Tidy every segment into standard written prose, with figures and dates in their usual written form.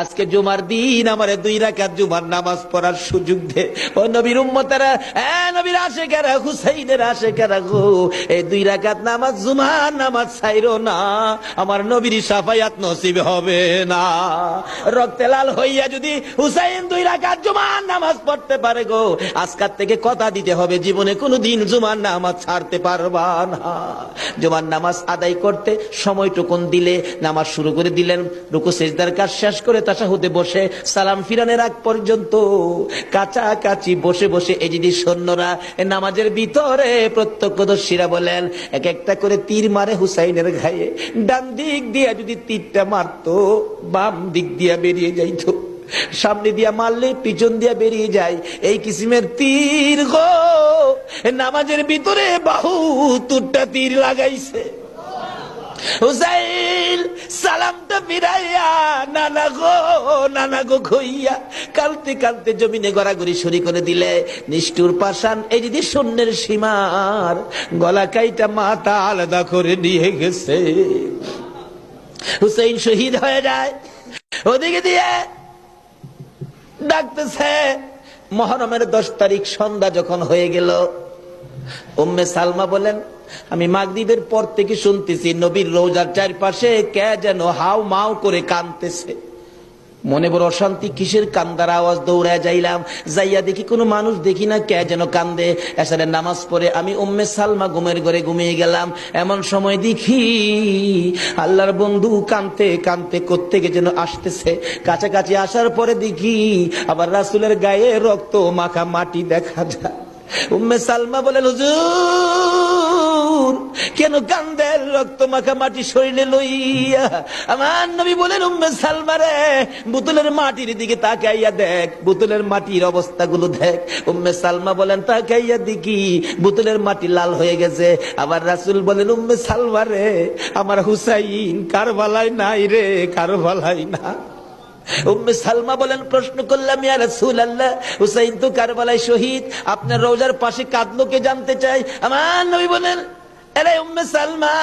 আজকে জুমার দিন আমারে 2 রাকাত জুমার নামাজ পড়ার সুযোগ দে। ও নবীর উম্মতেরা, নবীর আশিকেরা, হুসাইনের আশিকেরা গো, এই 2 রাকাত নামাজ জুমার নামাজ ছাইরো না, আমার নবীর শাফায়াত নসিব হবে না। রক্তে লাল হইয়া যদি হুসাইন 2 রাকাত জুমার নামাজ পড়তে পারে গো, আজকাল থেকে কথা দিতে হবে জীবনে কোনোদিন জুমার নামাজ ছাড়তে পারবা না। জুমার নামাজ আদায় করতে সময়টুকুন দিলে নামাজ শুরু করে দিলেন, রুকু সিজদার কাজ শেষ করে তাশাহুদে বসে সালাম ফিরানোর আগ পর্যন্ত কাছাকাছি বসে বসে এই যদি সৈন্যরা নামাজের ভিতরে প্রত্যক্ষদর্শীরা বলেন এক একটা করে তীর মারে হুসাইনের গায়ে। ডান দিক দিয়া যদি তীরটা মারতো, বাম দিক দিয়া বেরিয়ে যাইতো, সামনে দিয়া মারলে পিছন দিয়া বেরিয়ে যায়। এই কিসিমের তীর গো, নামাজের ভিতরে বাহুতুরটা তীর লাগাইছে। হুসাইন সালামটা ফিরাইয়া নানা গো কইয়া কালতে কালতে জমিনে গড়াগড়ি শুরু করে দিলে। নিষ্ঠুর পাষাণ এই যদি শূন্যের সীমার গলা কাইটা মাথা আলাদা করে নিয়ে গেছে। হুসাইন শহীদ হয়ে যায়। ওদিকে দিয়ে ডাকতেছে। মুহররমের 10 তারিখ সন্ধ্যা যখন হয়ে গেল, উম্মে সালমা বলেন আমি মাগরিবের পর থেকে শুনতেছি নবীর রওজার চারপাশে কে যেন হাউ মাউ করে কাঁদতেছে। মনে বড় অশান্তি, কিসের কান্দার আওয়াজ? দৌড়ায় যাইলাম, যাইয়া দেখি কোনো মানুষ দেখি না, কে যেন কান্দে। এসারের নামাজ পড়ে আমি উম্মে সালমা ঘুমের ঘরে ঘুমিয়ে গেলাম। এমন সময় দেখি আল্লাহর বন্ধু কাঁদতে কাঁদতে কোত্থেকে যেন আসতেছে। কাছাকাছি আসার পরে দেখি আবার রাসূলের গায়ে রক্ত মাখা মাটি দেখা যায়। উম্মে সালমা বলেন হুজুর কেন কান্দেন রক্ত মাখা মাটি শরীরে লইয়া? আমার নবী বলেন উম্মে সালমা রে, বোতলের মাটির দিকে তাকাইয়া দেখ, বোতলের মাটির অবস্থাগুলো দেখ। উম্মে সালমা বলেন তাকাইয়া দেখি বোতলের মাটি লাল হয়ে গেছে। আবার রাসূল বলেন উম্মে সালমা রে, আমার হুসাইন কারবালায় নাই রে, কারবালায় না। উম্মে সালমা বলেন প্রশ্ন করলাম ইয়া রাসূলুল্লাহ, হুসাইন তো কারবালায় শহীদ, আপনার রওজার পাশে কাঁদলো কে জানতে চাই। আমার নবী বলেন আরে উম্মে সালমা,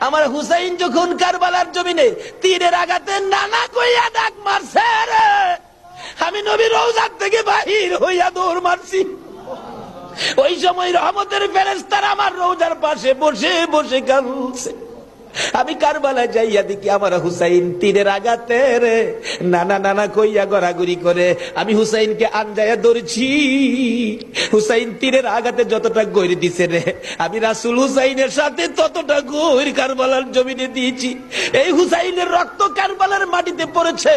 আমার হুসাইন যখন কারবালার জমিনে তীরের আঘাতে নানা কইয়া ডাক মারছে রে, আমি নবী রওজা থেকে বাহির হইয়া দৌড় মারছি। ওই সময় রহমতের ফেরেশতারা আমার রওজার পাশে বসে বসে কাঁদছে। আমি কারবালায় যাইয়া দেখি আমার হুসাইন তীরের আঘাতে রে নানা কইয়া গড়াগড়ি করে। আমি হুসাইনকে আনজায়া ধরছি। হুসাইন তীরের আঘাতে যতটা গইরে দিছে রে, আমি রাসূল হুসাইনের সাথে ততটা গইর কারবালার জমিনে দিয়েছি। এই হুসাইনের রক্ত কারবালার মাটিতে পড়েছে।